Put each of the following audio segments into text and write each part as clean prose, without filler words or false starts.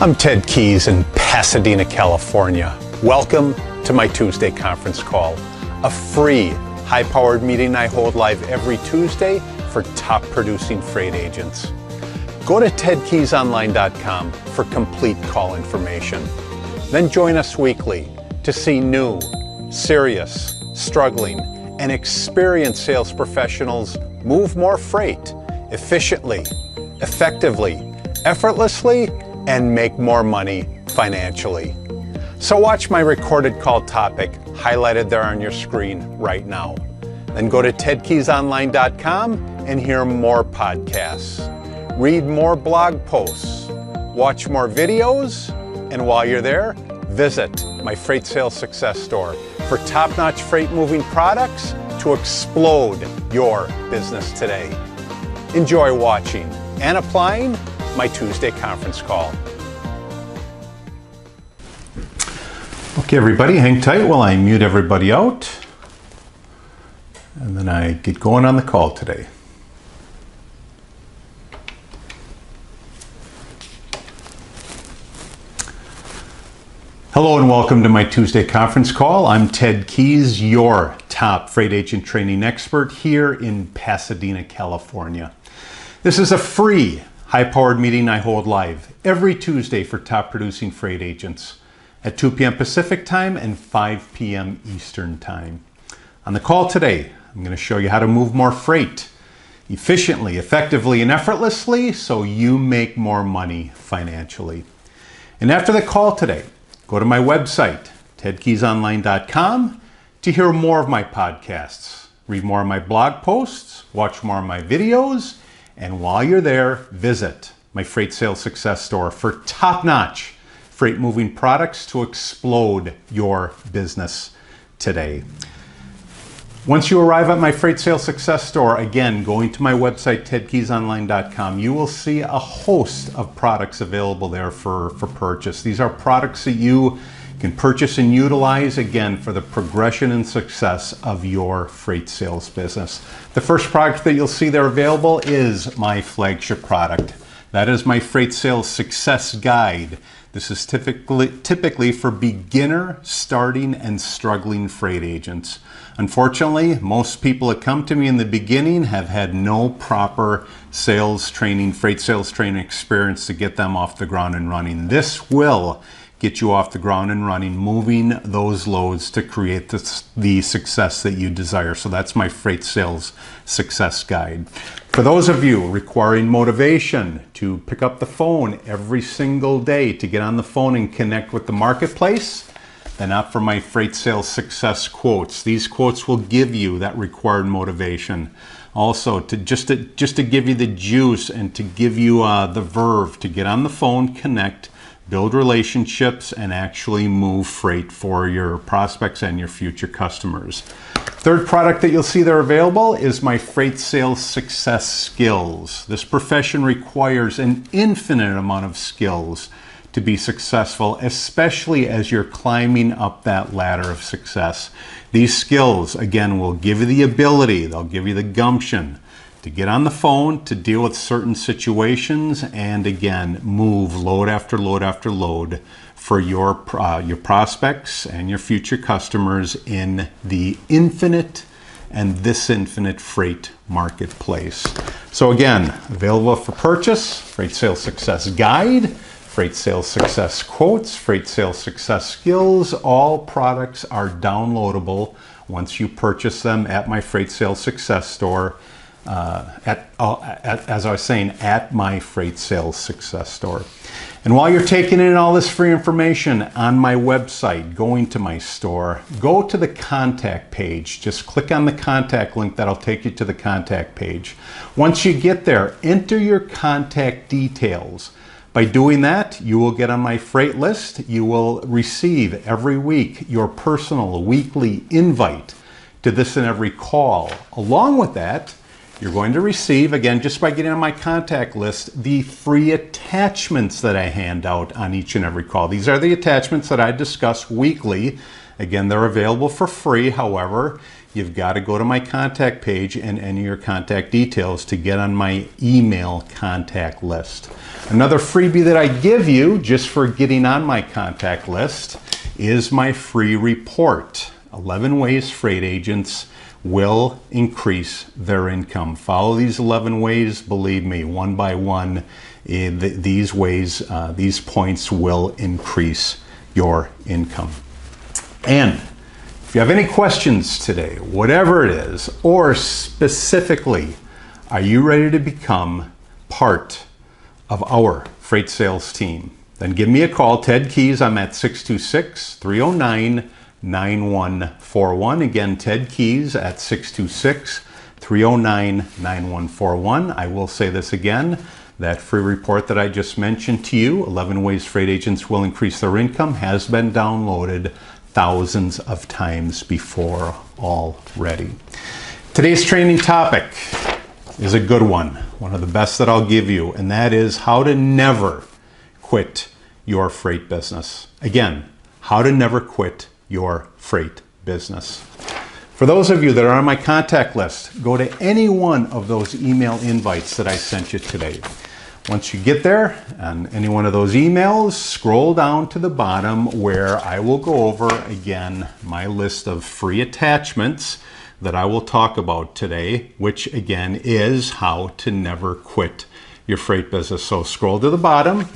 I'm Ted Keys in Pasadena, California. Welcome to my Tuesday conference call, a free, high-powered meeting I hold live every Tuesday for top producing freight agents. Go to tedkeysonline.com for complete call information. Then join us weekly to see new, serious, struggling, and experienced sales professionals move more freight efficiently, effectively, effortlessly, and make more money financially. So watch my recorded call topic highlighted there on your screen right now. Then go to tedkeysonline.com and hear more podcasts, read more blog posts, watch more videos, and while you're there, visit my Freight Sales Success Store for top-notch freight moving products to explode your business today. Enjoy watching and applying my Tuesday conference call. Okay, everybody, hang tight while I mute everybody out, and then I get going on the call today. Hello and welcome to my Tuesday conference call. I'm Ted Keys, your top freight agent training expert here in Pasadena, California. This is a free, high-powered meeting I hold live every Tuesday for top producing freight agents at 2 p.m. Pacific time and 5 p.m. Eastern time. On the call today, I'm going to show you how to move more freight efficiently, effectively, and effortlessly so you make more money financially. And after the call today, go to my website, tedkeysonline.com, to hear more of my podcasts, read more of my blog posts, watch more of my videos, and while you're there, visit my Freight Sales Success Store for top-notch freight moving products to explode your business today. Once you arrive at my Freight Sales Success Store, again, going to my website, tedkeysonline.com, you will see a host of products available there for purchase. These are products that you can purchase and utilize, again, for the progression and success of your freight sales business. The first product that you'll see there available is my flagship product. That is my Freight Sales Success Guide. This is typically for beginner, starting, and struggling freight agents. Unfortunately, most people that come to me in the beginning have had no proper sales training, freight sales training experience to get them off the ground and running. This will get you off the ground and running, moving those loads to create the success that you desire. So that's my Freight Sales Success Guide. For those of you requiring motivation to pick up the phone every single day, to get on the phone and connect with the marketplace, then opt for my Freight Sales Success quotes. These quotes will give you that required motivation. Also, just to give you the juice and to give you the verve to get on the phone, connect, build relationships, and actually move freight for your prospects and your future customers. Third product that you'll see there available is my Freight Sales Success Skills. This profession requires an infinite amount of skills to be successful, especially as you're climbing up that ladder of success. These skills, again, will give you the ability, they'll give you the gumption to get on the phone, to deal with certain situations, and again, move load after load after load for your prospects and your future customers in the infinite and this infinite freight marketplace. So again, available for purchase, Freight Sales Success Guide, Freight Sales Success Quotes, Freight Sales Success Skills. All products are downloadable once you purchase them at my Freight Sales Success Store. As I was saying, at my Freight Sales Success Store. And while you're taking in all this free information on my website, going to my store, go to the contact page. Just click on the contact link. That'll take you to the contact page. Once you get there, enter your contact details. By doing that, you will get on my freight list. You will receive every week your personal weekly invite to this and every call. Along with that, you're going to receive, again, just by getting on my contact list, the free attachments that I hand out on each and every call. These are the attachments that I discuss weekly. Again, they're available for free. However, you've got to go to my contact page and enter your contact details to get on my email contact list. Another freebie that I give you just for getting on my contact list is my free report, 11 ways freight agents will increase their income. Follow these 11 ways, believe me, one by one, these ways, these points will increase your income. And if you have any questions today, whatever it is, or specifically, are you ready to become part of our freight sales team? Then give me a call, Ted Keys. I'm at 626-309-9141. Again, Ted Keys at 626-309-9141. I will say this again, that free report that I just mentioned to you, 11 ways freight agents will increase their income, has been downloaded thousands of times before already. Today's training topic is a good one of the best that I'll give you, and that is how to never quit your freight business. Again, how to never quit your freight business. For those of you that are on my contact list, go to any one of those email invites that I sent you today. Once you get there, on any one of those emails, scroll down to the bottom where I will go over again my list of free attachments that I will talk about today, which again is how to never quit your freight business. So scroll to the bottom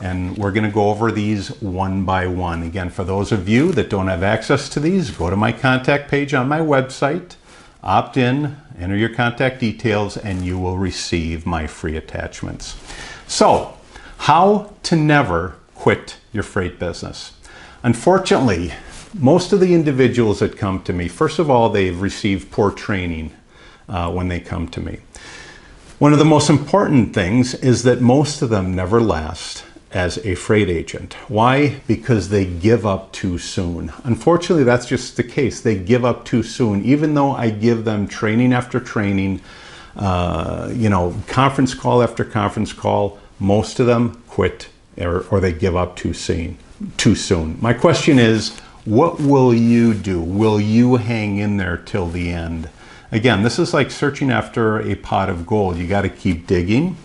and we're going to go over these one by one. Again, for those of you that don't have access to these, go to my contact page on my website, opt in, enter your contact details, and you will receive my free attachments. So, how to never quit your freight business. Unfortunately, most of the individuals that come to me, first of all, they've received poor training when they come to me. One of the most important things is that most of them never last as a freight agent. Why? Because they give up too soon. Unfortunately, that's just the case. They give up too soon. Even though I give them training after training, conference call after conference call, most of them quit or they give up too soon. My question is, what will you do? Will you hang in there till the end? Again, this is like searching after a pot of gold. You got to keep digging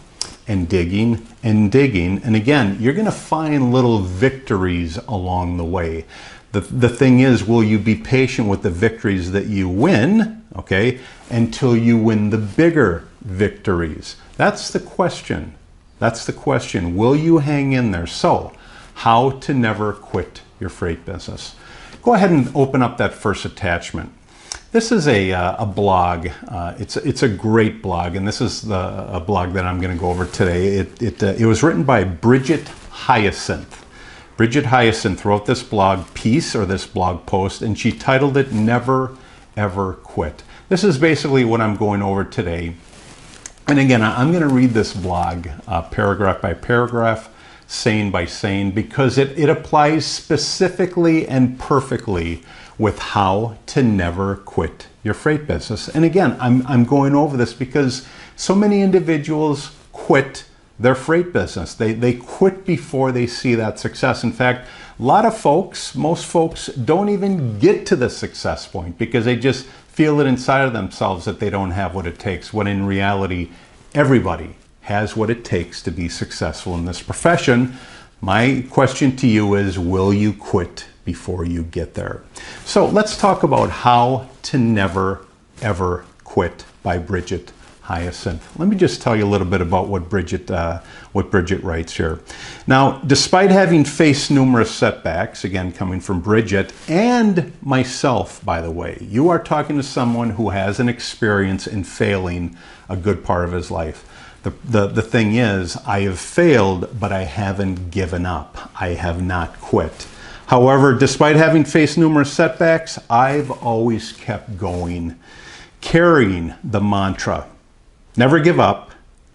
and digging and digging. And again, you're going to find little victories along the way. The thing is, will you be patient with the victories that you win, okay, until you win the bigger victories? That's the question. That's the question. Will you hang in there? So, how to never quit your freight business. Go ahead and open up that first attachment. This is a blog. It's a great blog, and this is a blog that I'm going to go over today. It was written by Bridget Hyacinth. Bridget Hyacinth wrote this blog piece or this blog post, and she titled it "Never Ever Quit." This is basically what I'm going over today. And again, I'm going to read this blog paragraph by paragraph, saying by saying, because it applies specifically and perfectly with how to never quit your freight business. And again, I'm going over this because so many individuals quit their freight business. They quit before they see that success. In fact, a lot of folks, most folks don't even get to the success point because they just feel it inside of themselves that they don't have what it takes, when in reality, everybody has what it takes to be successful in this profession. My question to you is, will you quit before you get there? So let's talk about how to never ever quit by Bridget Hyacinth. Let me just tell you a little bit about what Bridget writes here. Now, despite having faced numerous setbacks, again coming from Bridget and myself, by the way, you are talking to someone who has an experience in failing a good part of his life. The thing is, I have failed, but I haven't given up. I have not quit. However, despite having faced numerous setbacks, I've always kept going, carrying the mantra, never give up,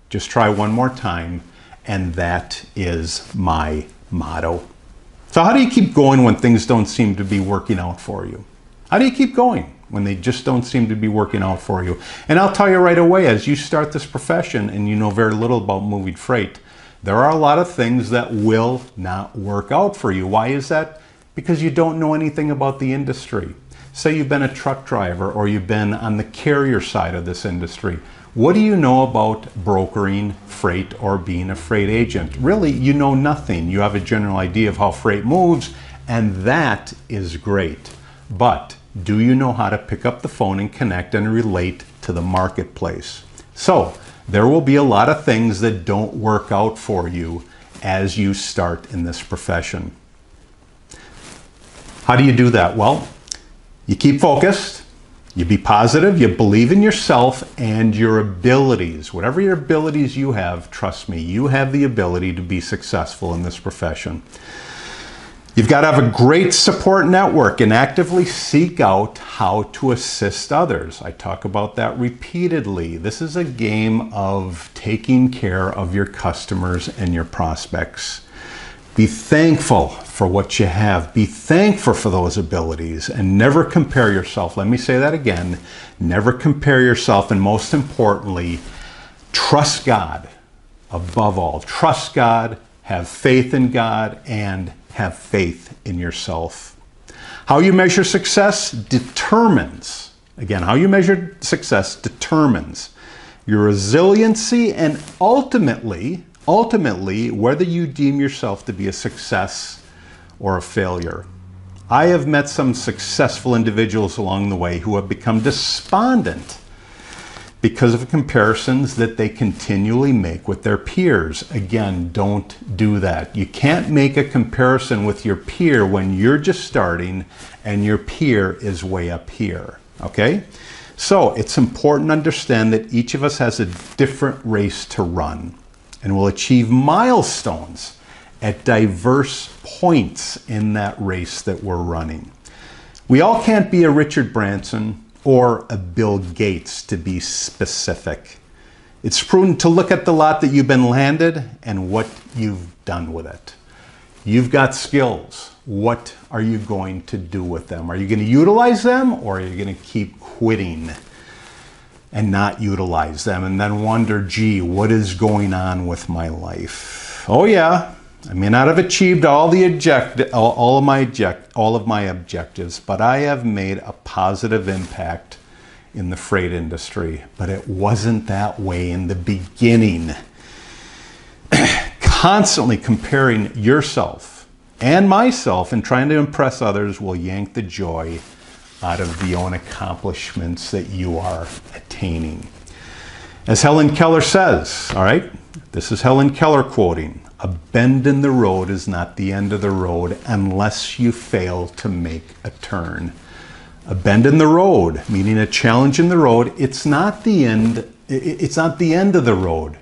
just try one more time, and that is my motto. So how do you keep going when things don't seem to be working out for you? How do you keep going when they just don't seem to be working out for you? And I'll tell you right away, as you start this profession and you know very little about moving freight, there are a lot of things that will not work out for you. Why is that? Because you don't know anything about the industry. Say you've been a truck driver or you've been on the carrier side of this industry. What do you know about brokering freight or being a freight agent? Really, you know nothing. You have a general idea of how freight moves, and that is great. But do you know how to pick up the phone and connect and relate to the marketplace? So there will be a lot of things that don't work out for you as you start in this profession. How do you do that? Well, you keep focused, you be positive, you believe in yourself and your abilities. Whatever your abilities you have, trust me, you have the ability to be successful in this profession. You've got to have a great support network and actively seek out how to assist others. I talk about that repeatedly. This is a game of taking care of your customers and your prospects. Be thankful for what you have. Be thankful for those abilities and never compare yourself. Let me say that again. Never compare yourself, and most importantly, trust God above all. Trust God, have faith in God, and have faith in yourself. How you measure success determines, again, how you measure success determines your resiliency and ultimately, whether you deem yourself to be a success or a failure. I have met some successful individuals along the way who have become despondent because of comparisons that they continually make with their peers. Again, don't do that. You can't make a comparison with your peer when you're just starting and your peer is way up here, okay? So it's important to understand that each of us has a different race to run and will achieve milestones at diverse points in that race that we're running. We all can't be a Richard Branson or a Bill Gates, to be specific. It's prudent to look at the lot that you've been landed and what you've done with it. You've got skills. What are you going to do with them? Are you going to utilize them, or are you going to keep quitting and not utilize them and then wonder, gee, what is going on with my life? Oh yeah, I may not have achieved all of my objectives, but I have made a positive impact in the freight industry. But it wasn't that way in the beginning. Constantly comparing yourself and myself and trying to impress others will yank the joy out of the own accomplishments that you are attaining. As Helen Keller says, all right, this is Helen Keller quoting, "A bend in the road is not the end of the road unless you fail to make a turn." A bend in the road, meaning a challenge in the road, it's not the end of the road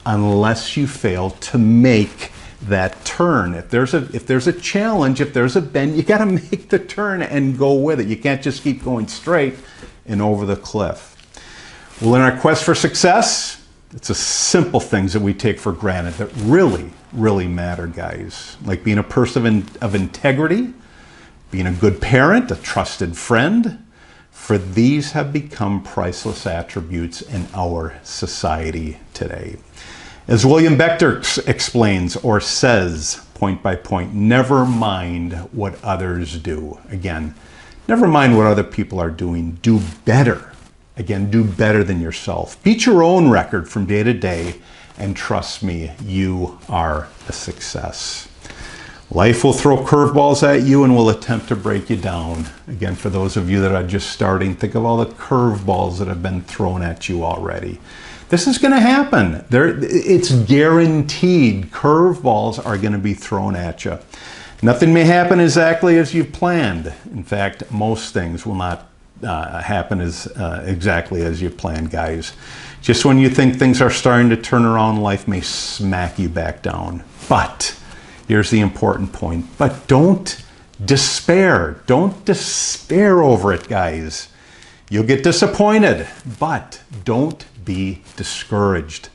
unless you fail to make that turn. If there's a challenge, if there's a bend, you got to make the turn and go with it. You can't just keep going straight and over the cliff. Well, in our quest for success, it's the simple things that we take for granted that really, really matter, guys. Like being a person of integrity, being a good parent, a trusted friend. For these have become priceless attributes in our society today. As William Bechter explains or says, point by point, never mind what others do. Again, never mind what other people are doing. Do better. Again, do better than yourself. Beat your own record from day to day, and trust me, you are a success. Life will throw curveballs at you and will attempt to break you down. Again, for those of you that are just starting, think of all the curveballs that have been thrown at you already. This is going to happen. It's guaranteed. Curveballs are going to be thrown at you. Nothing may happen exactly as you've planned. In fact, most things will not happen exactly as you planned, guys. Just when you think things are starting to turn around, life may smack you back down. But here's the important point. But don't despair. Don't despair over it, guys. You'll get disappointed, but don't be discouraged.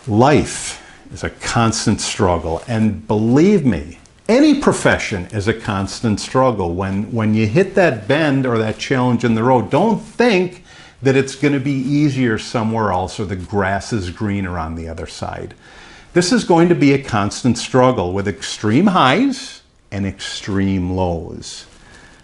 Life is a constant struggle, and believe me, any profession is a constant struggle. When you hit that bend or that challenge in the road, don't think that it's going to be easier somewhere else or the grass is greener on the other side. This is going to be a constant struggle with extreme highs and extreme lows.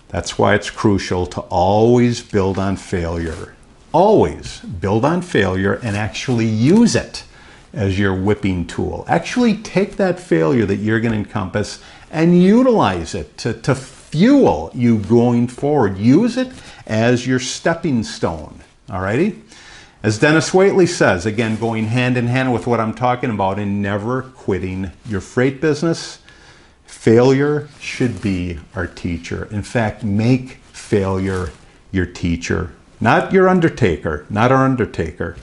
That's why it's crucial to always build on failure. Always build on failure and actually use it as your whipping tool. Actually take that failure that you're going to encompass and utilize it to fuel you going forward. Use it as your stepping stone. Alrighty? As Dennis Waitley says, again, going hand in hand with what I'm talking about in never quitting your freight business, failure should be our teacher. In fact, make failure your teacher, not your undertaker, not our undertaker.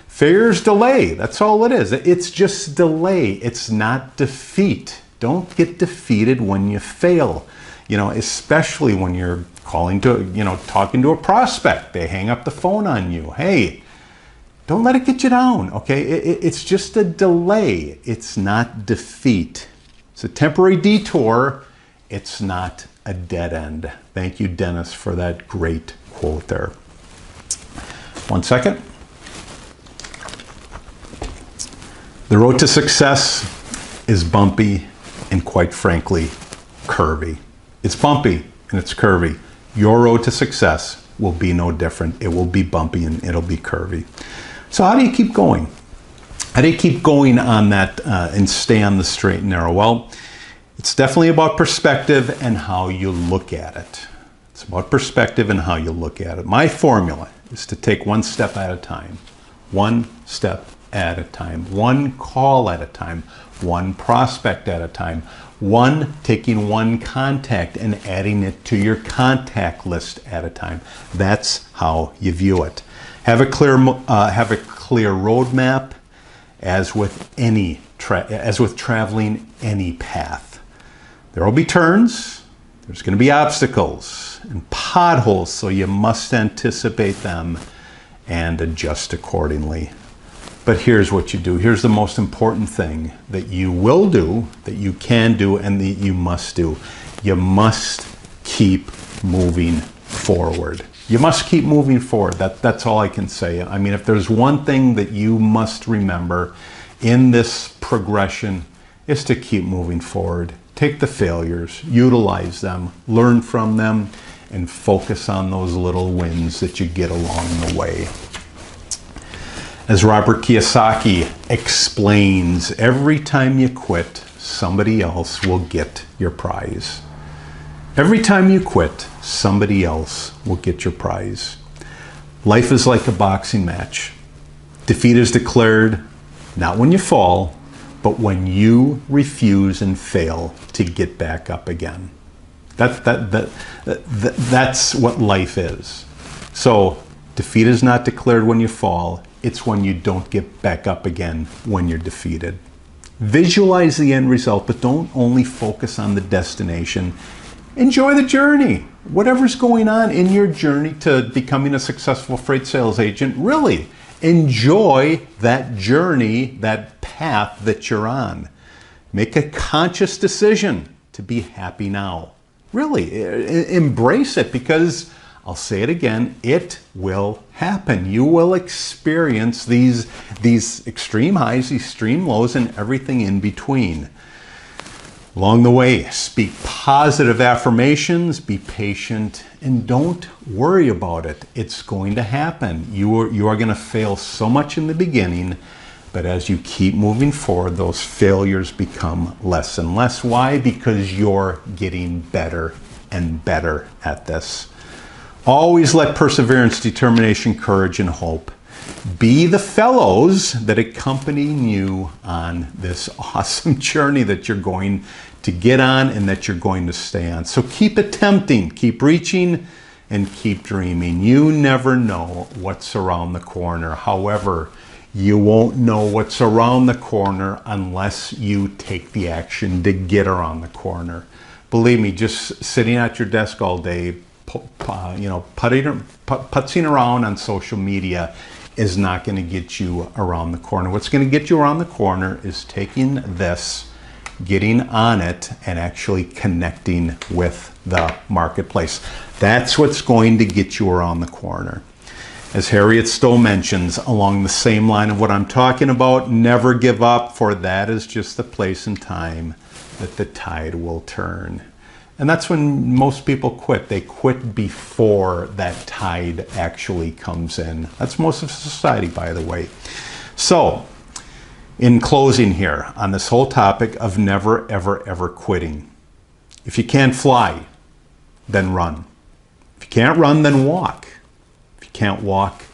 Failure is delay. That's all it is. It's just delay. It's not defeat. Don't get defeated when you fail. You know, especially when you're talking to a prospect. They hang up the phone on you. Hey, don't let it get you down, okay? It's just a delay. It's not defeat. It's a temporary detour. It's not a dead end. Thank you, Dennis, for that great quote there. 1 second. The road to success is bumpy and, quite frankly, curvy. It's bumpy and it's curvy. Your road to success will be no different. It will be bumpy and it'll be curvy. So how do you keep going? How do you keep going on that and stay on the straight and narrow? Well, it's definitely about perspective and how you look at it. It's about perspective and how you look at it. My formula is to take one step at a time. One step at a time. One call at a time. One prospect at a time. Taking one contact and adding it to your contact list at a time. That's how you view it. Have a clear roadmap, as with traveling any path. There will be turns. There's going to be obstacles and potholes, so you must anticipate them and adjust accordingly. But here's what you do. Here's the most important thing that you will do, that you can do, and that you must do. You must keep moving forward. You must keep moving forward. That's all I can say. I mean, if there's one thing that you must remember in this progression, is to keep moving forward. Take the failures, utilize them, learn from them, and focus on those little wins that you get along the way. As Robert Kiyosaki explains, every time you quit, somebody else will get your prize. Every time you quit, somebody else will get your prize. Life is like a boxing match. Defeat is declared not when you fall, but when you refuse and fail to get back up again. That's what life is. So defeat is not declared when you fall. It's when you don't get back up again when you're defeated. Visualize the end result, but don't only focus on the destination. Enjoy the journey. Whatever's going on in your journey to becoming a successful freight sales agent, really enjoy that journey, that path that you're on. Make a conscious decision to be happy now. Really, embrace it, because I'll say it again, it will happen. You will experience these extreme highs, these extreme lows, and everything in between. Along the way, speak positive affirmations, be patient, and don't worry about it. It's going to happen. You are going to fail so much in the beginning, but as you keep moving forward, those failures become less and less. Why? Because you're getting better and better at this. Always let perseverance, determination, courage, and hope be the fellows that accompany you on this awesome journey that you're going to get on and that you're going to stay on. So keep attempting, keep reaching, and keep dreaming. You never know what's around the corner. However, you won't know what's around the corner unless you take the action to get around the corner. Believe me, just sitting at your desk all day, putzing around on social media is not going to get you around the corner. What's going to get you around the corner is taking this, getting on it, and actually connecting with the marketplace. That's what's going to get you around the corner. As Harriet Stowe mentions, along the same line of what I'm talking about, never give up, for that is just the place and time that the tide will turn. And that's when most people quit. They quit before that tide actually comes in. That's most of society, by the way. So, in closing here on this whole topic of never, ever, ever quitting. If you can't fly, then run. If you can't run, then walk. If you can't walk,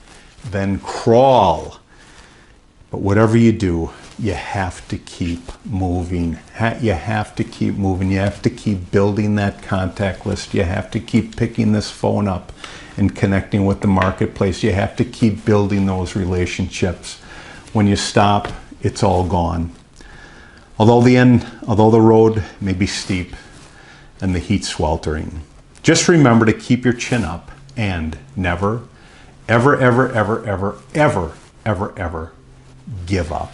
then crawl. But whatever you do, you have to keep moving. You have to keep moving. You have to keep building that contact list. You have to keep picking this phone up and connecting with the marketplace. You have to keep building those relationships. When you stop, it's all gone. Although the road may be steep and the heat sweltering, just remember to keep your chin up and never, ever, ever, ever, ever, ever, ever, ever give up.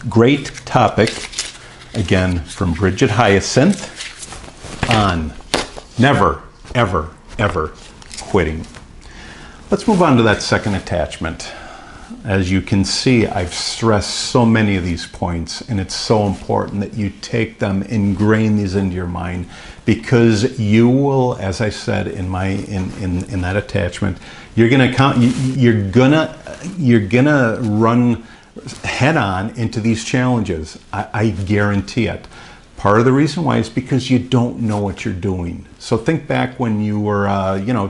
Great topic, again, from Bridget Hyacinth on never, ever, ever quitting. Let's move on to that second attachment. As you can see, I've stressed so many of these points, and it's so important that you take them, ingrain these into your mind, because you will, as I said in that attachment, you're gonna run head on into these challenges. I guarantee it. Part of the reason why is because you don't know what you're doing. So think back when you were,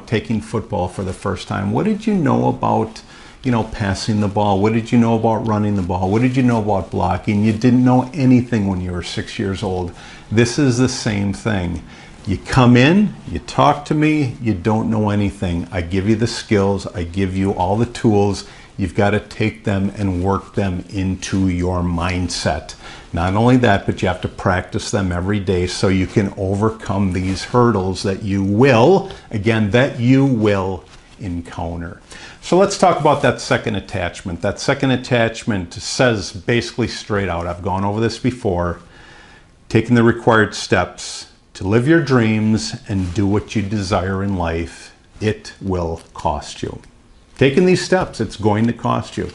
taking football for the first time. What did you know about, passing the ball? What did you know about running the ball? What did you know about blocking? You didn't know anything when you were 6 years old. This is the same thing. You come in, you talk to me, you don't know anything. I give you the skills, I give you all the tools. You've got to take them and work them into your mindset. Not only that, but you have to practice them every day so you can overcome these hurdles that you will encounter. So let's talk about that second attachment. That second attachment says basically straight out, I've gone over this before, taking the required steps to live your dreams and do what you desire in life, it will cost you. Taking these steps, it's going to cost you.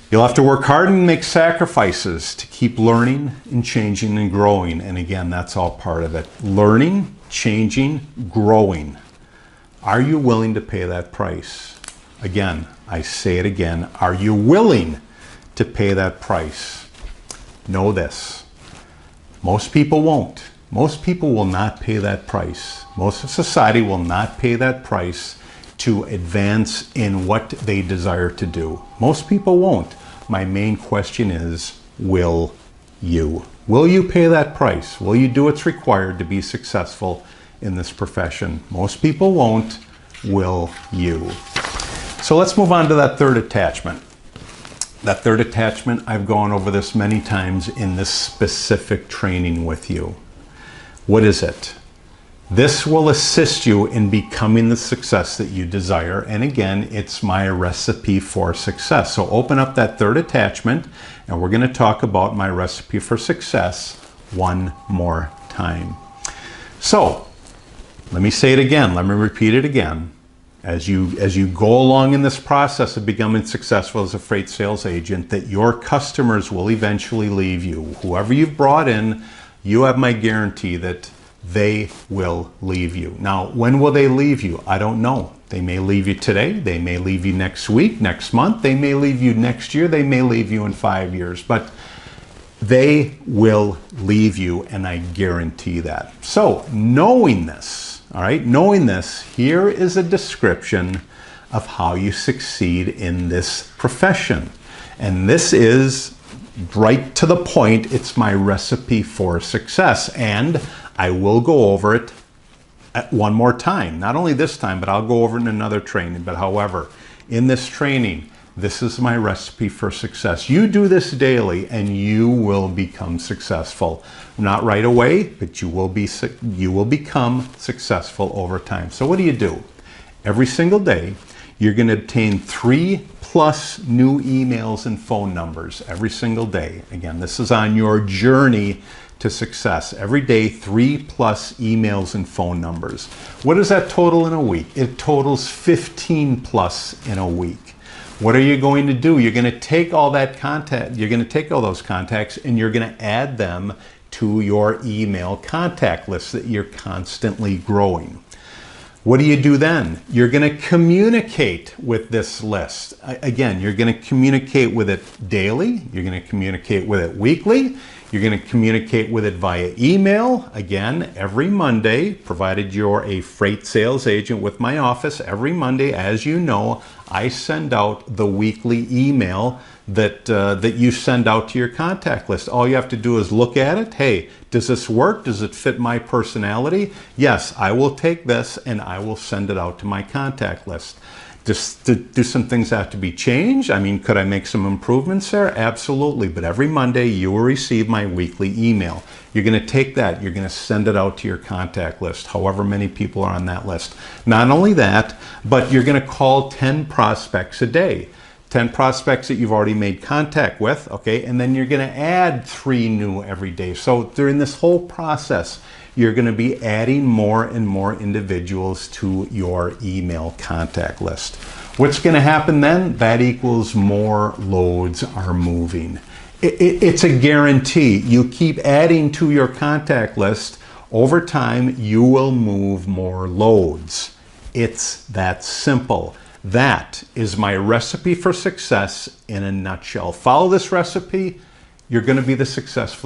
You'll have to work hard and make sacrifices to keep learning and changing and growing. And again, that's all part of it. Learning, changing, growing. Are you willing to pay that price? Again, I say it again. Are you willing to pay that price? Know this. Most people won't. Most people will not pay that price. Most of society will not pay that price to advance in what they desire to do. Most people won't. My main question is, will you? Will you pay that price? Will you do what's required to be successful in this profession? Most people won't. Will you? So let's move on to that third attachment. That third attachment, I've gone over this many times in this specific training with you. What is it? This will assist you in becoming the success that you desire. And again, it's my recipe for success. So open up that third attachment, and we're going to talk about my recipe for success one more time. So let me say it again. Let me repeat it again. As you go along in this process of becoming successful as a freight sales agent, that your customers will eventually leave you. Whoever you've brought in, you have my guarantee that they will leave you. Now, when will they leave you? I don't know. They may leave you today. They may leave you next week, next month. They may leave you next year. They may leave you in 5 years. But they will leave you, and I guarantee that. So, knowing this, all right, knowing this, here is a description of how you succeed in this profession. And this is right to the point. It's my recipe for success. And I will go over it one more time. Not only this time, but I'll go over it in another training. But however, in this training, this is my recipe for success. You do this daily and you will become successful. Not right away, but you will become successful over time. So what do? Every single day, you're going to obtain 3+ new emails and phone numbers every single day. Again, this is on your journey to success. Every day, 3+ emails and phone numbers. What does that total in a week? It totals 15+ in a week. What are you going to do? You're going to take all that contact, you're going to take all those contacts and you're going to add them to your email contact list that you're constantly growing. What do you do then? You're going to communicate with this list. Again, you're going to communicate with it daily. You're going to communicate with it weekly. You're going to communicate with it via email. Again, every Monday, provided you're a freight sales agent with my office, every Monday, as you know, I send out the weekly email that you send out to your contact list. All you have to do is look at it. Hey, does this work? Does it fit my personality? Yes, I will take this and I will send it out to my contact list. Do some things have to be changed? I mean, could I make some improvements there? Absolutely. But every Monday you will receive my weekly email. You're going to take that, you're going to send it out to your contact list, however many people are on that list. Not only that, but you're going to call 10 prospects a day. 10 prospects that you've already made contact with, okay? And then you're going to add 3 new every day. So during this whole process, you're going to be adding more and more individuals to your email contact list. What's going to happen then? That equals more loads are moving. It's a guarantee. You keep adding to your contact list, over time, you will move more loads. It's that simple. That is my recipe for success in a nutshell. Follow this recipe, you're going to be the success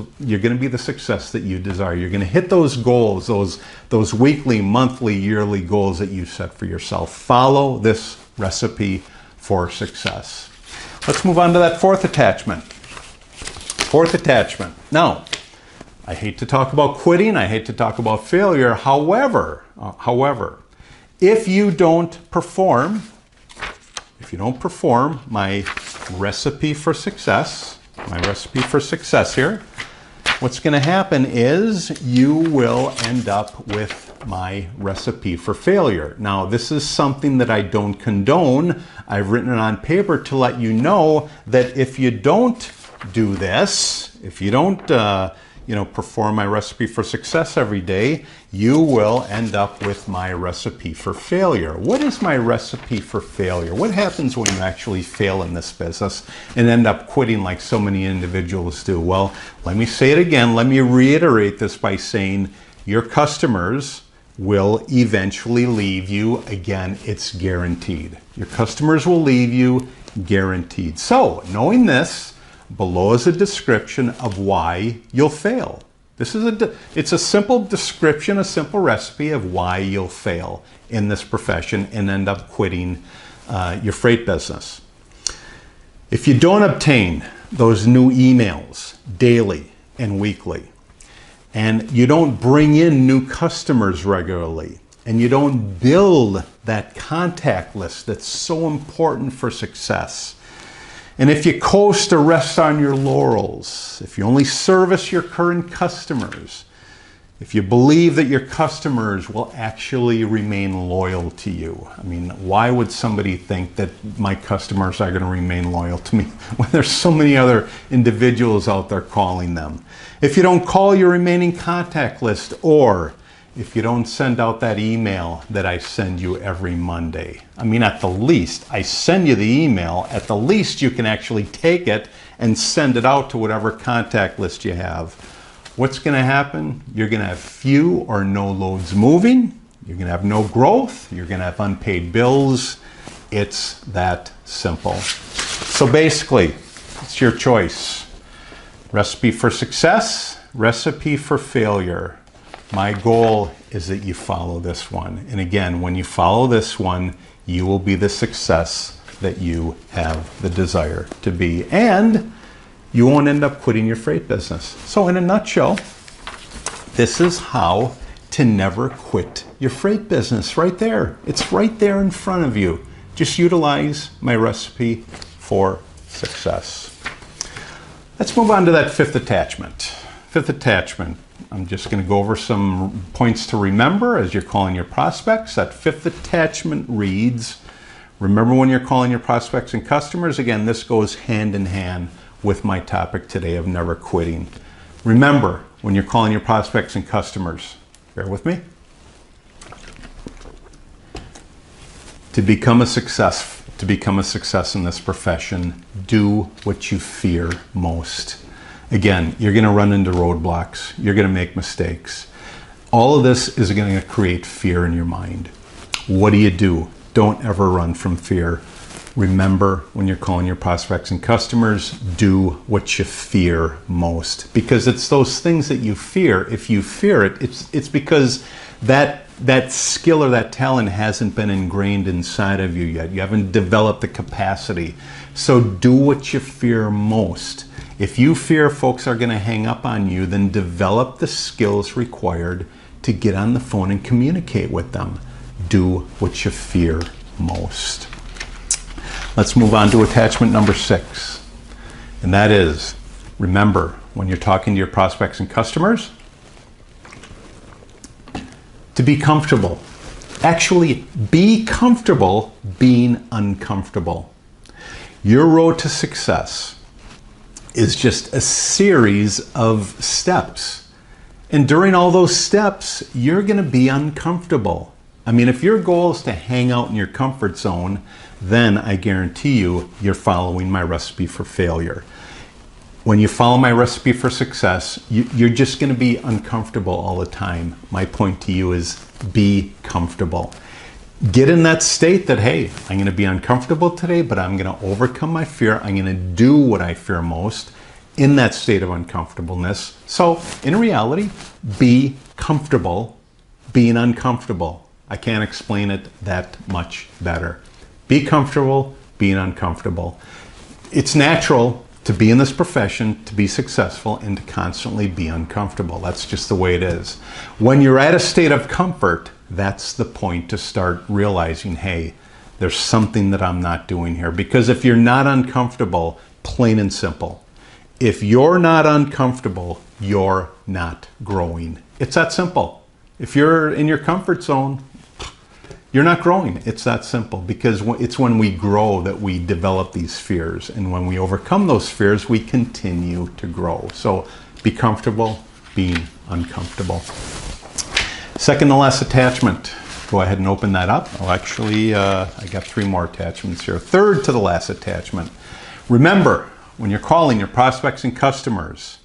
that you desire. You're going to hit those goals, those weekly, monthly, yearly goals that you set for yourself. Follow this recipe for success. Let's move on to that fourth attachment. Fourth attachment. Now, I hate to talk about quitting. I hate to talk about failure. However, if you don't perform my recipe for success, here, what's going to happen is you will end up with my recipe for failure. Now, this is something that I don't condone. I've written it on paper to let you know that if you don't do this, if you don't perform my recipe for success every day, you will end up with my recipe for failure. What is my recipe for failure? What happens when you actually fail in this business and end up quitting like so many individuals do? Well, let me say it again. Let me reiterate this by saying your customers will eventually leave you. Again, it's guaranteed. Your customers will leave you, guaranteed. So, knowing this, below is a description of why you'll fail. It's a simple description, a simple recipe of why you'll fail in this profession and end up quitting your freight business. If you don't obtain those new emails daily and weekly, and you don't bring in new customers regularly, and you don't build that contact list that's so important for success, and if you coast or rest on your laurels, if you only service your current customers, if you believe that your customers will actually remain loyal to you. I mean, why would somebody think that my customers are going to remain loyal to me when there's so many other individuals out there calling them? If you don't call your remaining contact list, or if you don't send out that email that I send you every Monday. I mean, at the least, I send you the email. At the least, you can actually take it and send it out to whatever contact list you have. What's going to happen? You're going to have few or no loads moving. You're going to have no growth. You're going to have unpaid bills. It's that simple. So basically, it's your choice. Recipe for success, recipe for failure. My goal is that you follow this one. And again, when you follow this one, you will be the success that you have the desire to be. And you won't end up quitting your freight business. So in a nutshell, this is how to never quit your freight business right there. It's right there in front of you. Just utilize my recipe for success. Let's move on to that fifth attachment. Fifth attachment. I'm just going to go over some points to remember as you're calling your prospects. That fifth attachment reads, remember when you're calling your prospects and customers, again, this goes hand in hand with my topic today of never quitting. Remember when you're calling your prospects and customers, bear with me, to become a success in this profession, do what you fear most. Again, you're going to run into roadblocks. You're going to make mistakes. All of this is going to create fear in your mind. What do? Don't ever run from fear. Remember, when you're calling your prospects and customers, do what you fear most, because it's those things that you fear. If you fear it, it's because that skill or that talent hasn't been ingrained inside of you yet. You haven't developed the capacity. So do what you fear most. If you fear folks are going to hang up on you, then develop the skills required to get on the phone and communicate with them. Do what you fear most. Let's move on to attachment number 6. And that is, remember, when you're talking to your prospects and customers, to be comfortable. Actually, be comfortable being uncomfortable. Your road to success is just a series of steps. And during all those steps, you're going to be uncomfortable. I mean, if your goal is to hang out in your comfort zone, then I guarantee you, you're following my recipe for failure. When you follow my recipe for success, you're just going to be uncomfortable all the time. My point to you is be comfortable. Get in that state that, hey, I'm going to be uncomfortable today, but I'm going to overcome my fear. I'm going to do what I fear most in that state of uncomfortableness. So in reality, be comfortable being uncomfortable. I can't explain it that much better. Be comfortable being uncomfortable. It's natural to be in this profession, to be successful, and to constantly be uncomfortable. That's just the way it is. When you're at a state of comfort, that's the point to start realizing, hey, there's something that I'm not doing here. Because if you're not uncomfortable, plain and simple, if you're not uncomfortable, you're not growing. It's that simple. If you're in your comfort zone, you're not growing. It's that simple, because it's when we grow that we develop these fears. And when we overcome those fears, we continue to grow. So be comfortable being uncomfortable. Second to last attachment. Go ahead and open that up. Oh, actually, I got 3 more attachments here. Third to the last attachment. Remember, when you're calling your prospects and customers,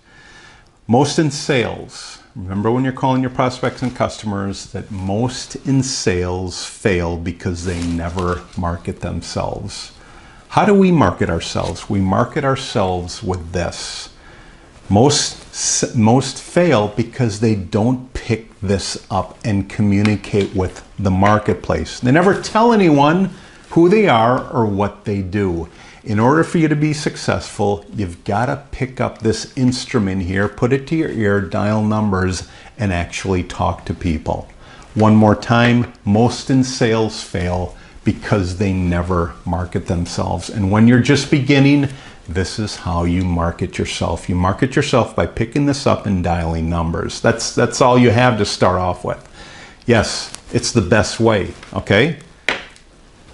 most in sales, remember when you're calling your prospects and customers that most in sales fail because they never market themselves. How do we market ourselves? We market ourselves with this. Most fail because they don't pick this up and communicate with the marketplace. They never tell anyone who they are or what they do. In order for you to be successful, you've got to pick up this instrument here, put it to your ear, dial numbers, and actually talk to people. One more time, most in sales fail because they never market themselves. And when you're just beginning, this is how you market yourself. You market yourself by picking this up and dialing numbers. That's all you have to start off with. Yes, it's the best way, okay?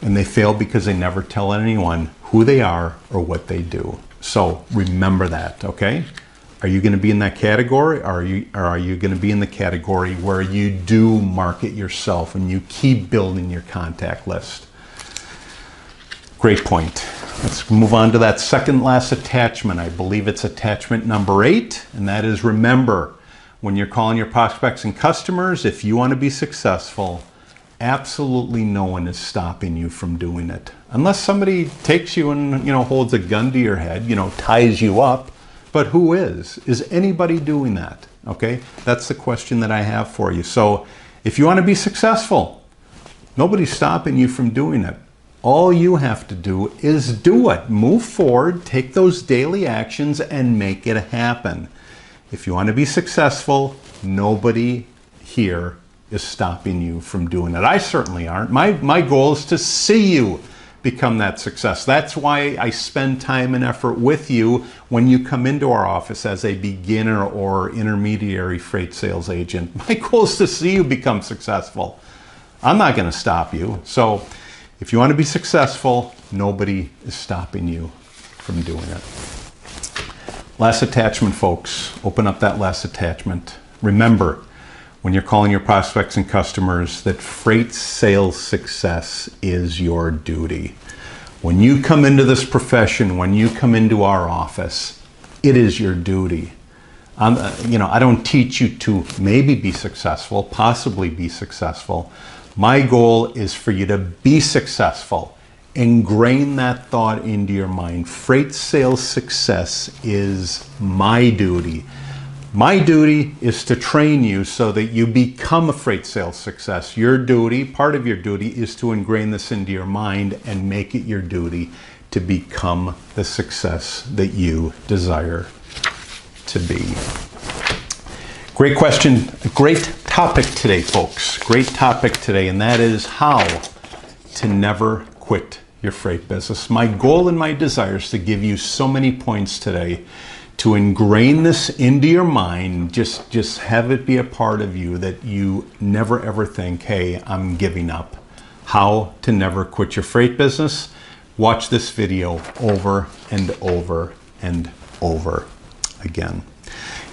And they fail because they never tell anyone who they are or what they do. So remember that, okay? Are you going to be in that category, or are you going to be in the category where you do market yourself and you keep building your contact list? Great point. Let's move on to that second last attachment. I believe it's attachment number 8, and that is, remember, when you're calling your prospects and customers, if you want to be successful, absolutely no one is stopping you from doing it. Unless somebody takes you and, holds a gun to your head, ties you up. But who is? Is anybody doing that? Okay? That's the question that I have for you. So if you want to be successful, nobody's stopping you from doing it. All you have to do is do it. Move forward, take those daily actions, and make it happen. If you want to be successful, nobody here is stopping you from doing it. I certainly aren't. My goal is to see you become that success. That's why I spend time and effort with you when you come into our office as a beginner or intermediary freight sales agent. My goal is to see you become successful. I'm not going to stop you. So if you want to be successful, nobody is stopping you from doing it. Last attachment, folks. Open up that last attachment. Remember, when you're calling your prospects and customers, that freight sales success is your duty. When you come into this profession, when you come into our office, It is your duty. I don't teach you to maybe be successful, possibly be successful. My goal is for you to be successful. Ingrain that thought into your mind. Freight sales success is my duty. My duty is to train you so that you become a freight sales success. Your duty, part of your duty, is to ingrain this into your mind and make it your duty to become the success that you desire to be. Great question, great topic today, folks. Great topic today, and that is how to never quit your freight business. My goal and my desire is to give you so many points today to ingrain this into your mind, just have it be a part of you that you never ever think, hey, I'm giving up. How to never quit your freight business. Watch this video over and over and over again.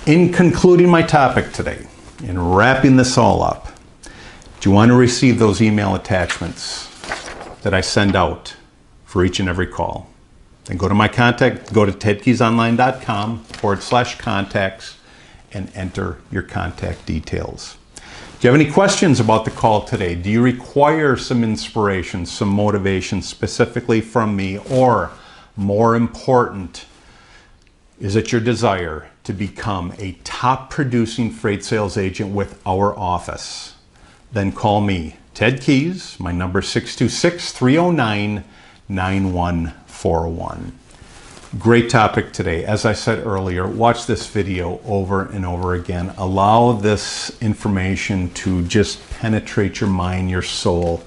In concluding my topic today, in wrapping this all up, do you want to receive those email attachments that I send out for each and every call? Then go to my contact, go to tedkeysonline.com/contacts and enter your contact details. Do you have any questions about the call today? Do you require some inspiration, some motivation specifically from me? Or more important, is it your desire to become a top producing freight sales agent with our office? Then call me, Ted Keys. My number is 626-309-9141. Great topic today. As I said earlier, watch this video over and over again. Allow this information to just penetrate your mind, your soul,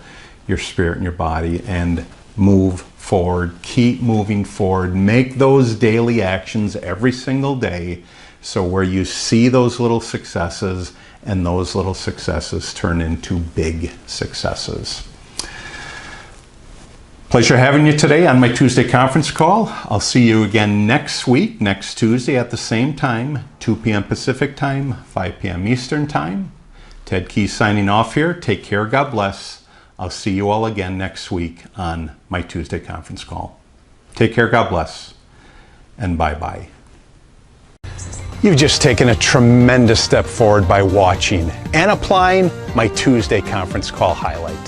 your spirit, and your body, and move forward. Keep moving forward. Make those daily actions every single day, so where you see those little successes, and those little successes turn into big successes. Pleasure having you today on my Tuesday conference call. I'll see you again next week, next Tuesday at the same time, 2 p.m. Pacific time, 5 p.m. Eastern time. Ted Keys signing off here. Take care. God bless. I'll see you all again next week on my Tuesday conference call. Take care. God bless. And bye-bye. You've just taken a tremendous step forward by watching and applying my Tuesday conference call highlight.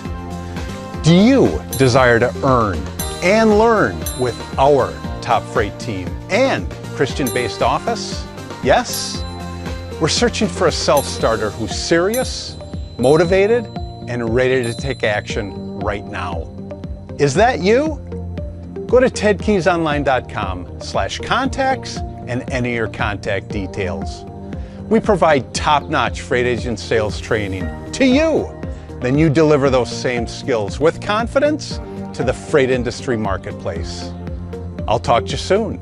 Do you desire to earn and learn with our top freight team and Christian-based office? Yes? We're searching for a self-starter who's serious, motivated, and ready to take action right now. Is that you? Go to tedkeysonline.com/contacts and enter your contact details. We provide top-notch freight agent sales training to you. Then you deliver those same skills with confidence to the freight industry marketplace. I'll talk to you soon.